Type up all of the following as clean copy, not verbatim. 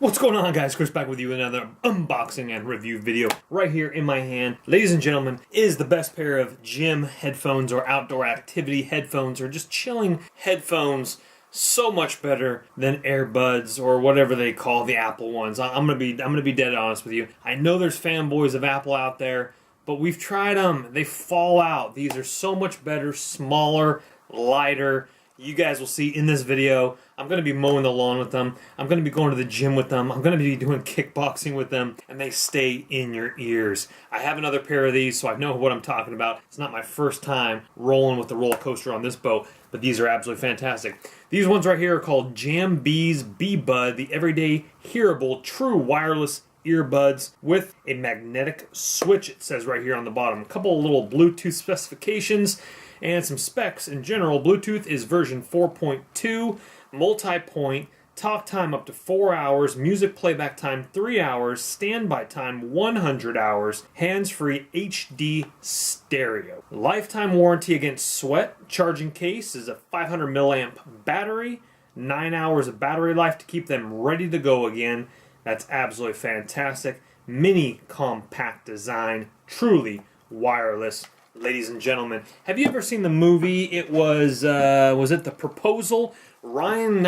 What's going on, guys? Chris back with you with another unboxing and review video right here in my hand. Ladies and gentlemen, is the best pair of gym headphones or outdoor activity headphones or just chilling headphones so much better than earbuds or whatever they call the Apple ones. I'm gonna be dead honest with you. I know there's fanboys of Apple out there, but we've tried them. They fall out. These are so much better, smaller, lighter. You guys will see in this video, I'm going to be mowing the lawn with them. I'm going to be going to the gym with them. I'm going to be doing kickboxing with them, and they stay in your ears. I have another pair of these, so I know what I'm talking about. It's not my first time rolling with the roller coaster on this boat, but these are absolutely fantastic. These ones right here are called Jabees B-Bud, the everyday hearable true wireless earbuds with a magnetic switch, it says right here on the bottom. A couple of little Bluetooth specifications and some specs in general. Bluetooth is version 4.2, multi-point, talk time up to 4 hours, music playback time 3 hours, standby time 100 hours, hands-free HD stereo. Lifetime warranty against sweat. Charging case is a 500 milliamp battery, 9 hours of battery life to keep them ready to go again. That's absolutely fantastic. Mini compact design, truly wireless. Ladies and gentlemen, have you ever seen the movie? It was it The Proposal? Ryan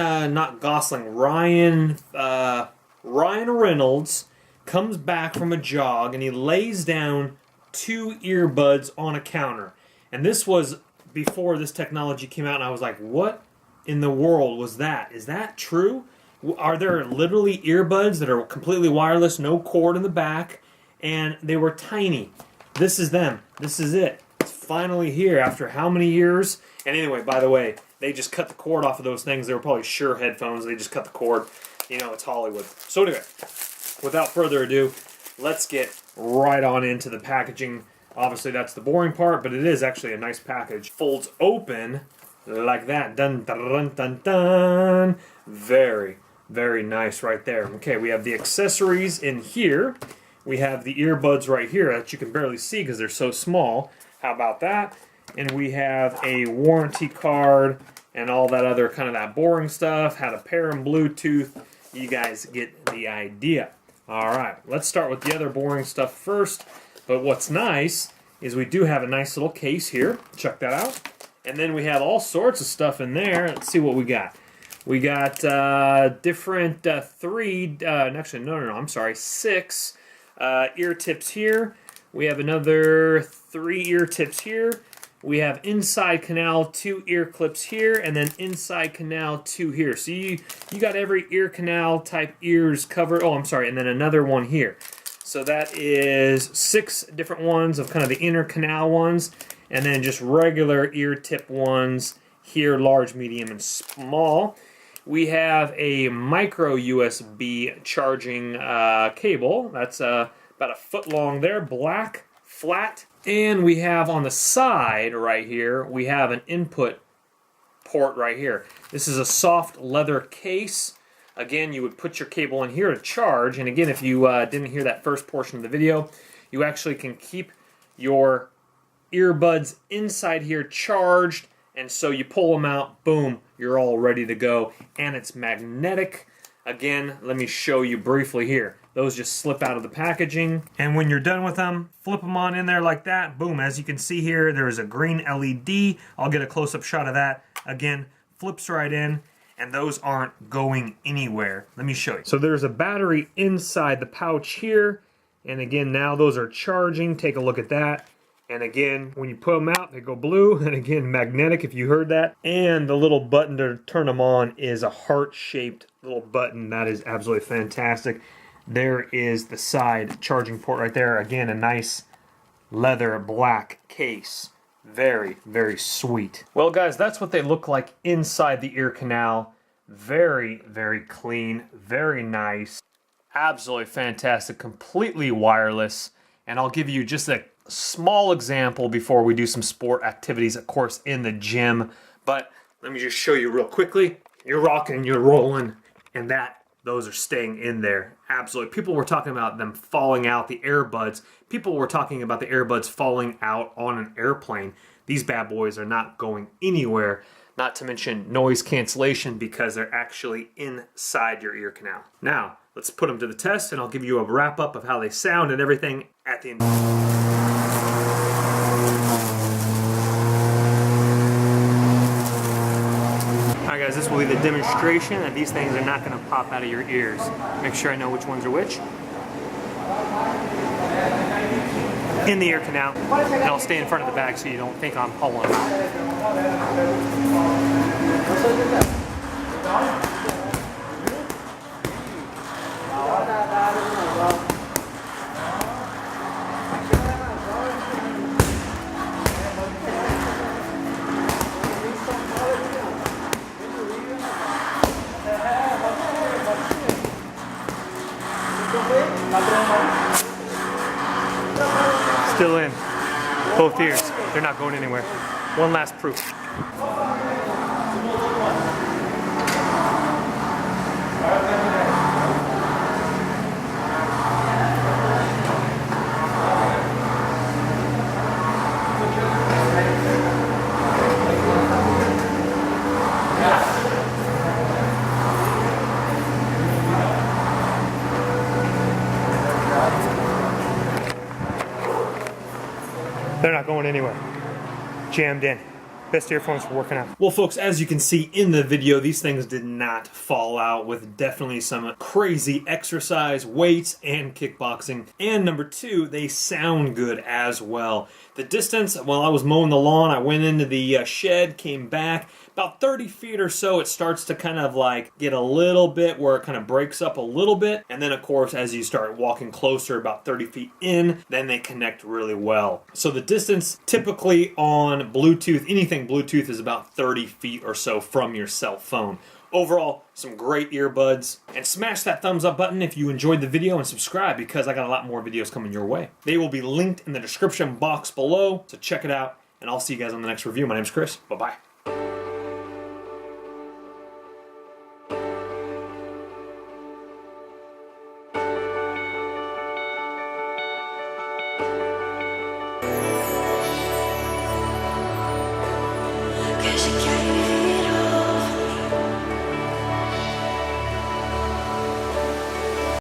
Reynolds comes back from a jog and he lays down 2 earbuds on a counter. And this was before this technology came out, and I was like, what in the world was that? Is that true? Are there literally earbuds that are completely wireless, no cord in the back, and they were tiny? This is them. This is it. It's finally here after how many years? And anyway, by the way, they just cut the cord off of those things. They were probably Shure headphones. They just cut the cord. You know, it's Hollywood. So anyway, without further ado, let's get right on into the packaging. Obviously, that's the boring part, but it is actually a nice package. Folds open like that. Dun, dun, dun, dun, dun. Very, very nice right there. Okay, we have the accessories in here. We have the earbuds right here that you can barely see because they're so small. How about that? And we have a warranty card and all that other kind of that boring stuff. How to pair them, Bluetooth. You guys get the idea. All right, let's start with the other boring stuff first. But what's nice is we do have a nice little case here. Check that out. And then we have all sorts of stuff in there. Let's see what we got. We got different 6 ear tips here. We have another 3 ear tips here. We have inside canal 2 ear clips here, and then inside canal 2 here. So you got every ear canal type ears covered. Oh, I'm sorry, and then another one here. So that is 6 different ones of kind of the inner canal ones, and then just regular ear tip ones here, large, medium, and small. We have a micro USB charging cable. That's about a foot long there, black, flat. And we have on the side right here, we have an input port right here. This is a soft leather case. Again, you would put your cable in here to charge. And again, if you didn't hear that first portion of the video, you actually can keep your earbuds inside here charged. And so you pull them out, boom, you're all ready to go. And it's magnetic. Again, let me show you briefly here. Those just slip out of the packaging. And when you're done with them, flip them on in there like that. Boom, as you can see here, there's a green LED. I'll get a close-up shot of that. Again, flips right in, and those aren't going anywhere. Let me show you. So there's a battery inside the pouch here. And again, now those are charging. Take a look at that. And again, when you put them out, they go blue. And again, magnetic, if you heard that. And the little button to turn them on is a heart-shaped little button. That is absolutely fantastic. There is the side charging port right there. Again, a nice leather black case. Very, very sweet. Well, guys, that's what they look like inside the ear canal. Very, very clean. Very nice. Absolutely fantastic. Completely wireless. And I'll give you just a small example before we do some sport activities, of course, in the gym. But let me just show you real quickly. You're rocking, you're rolling, and those are staying in there. Absolutely. People were talking about them falling out, the earbuds. People were talking about the earbuds falling out on an airplane. These bad boys are not going anywhere. Not to mention noise cancellation because they're actually inside your ear canal. Now, let's put them to the test, and I'll give you a wrap-up of how they sound and everything at the end. Alright guys, this will be the demonstration that these things are not going to pop out of your ears. Make sure I know which ones are which. In the ear canal, and I'll stay in front of the bag so you don't think I'm pulling them out. Still in both ears. They're not going anywhere. One last proof. They're not going anywhere. Jammed in. Best earphones for working out. Well folks, as you can see in the video, these things did not fall out, with definitely some crazy exercise, weights, and kickboxing. And number two, they sound good as well. The distance, while I was mowing the lawn, I went into the shed, came back, about 30 feet or so, it starts to kind of like get a little bit where it kind of breaks up a little bit. And then of course, as you start walking closer, about 30 feet in, then they connect really well. So the distance typically on Bluetooth, anything Bluetooth, is about 30 feet or so from your cell phone. Overall, some great earbuds. And smash that thumbs up button if you enjoyed the video, and subscribe because I got a lot more videos coming your way. They will be linked in the description box below, so check it out. And I'll see you guys on the next review. My name's Chris. Bye-bye.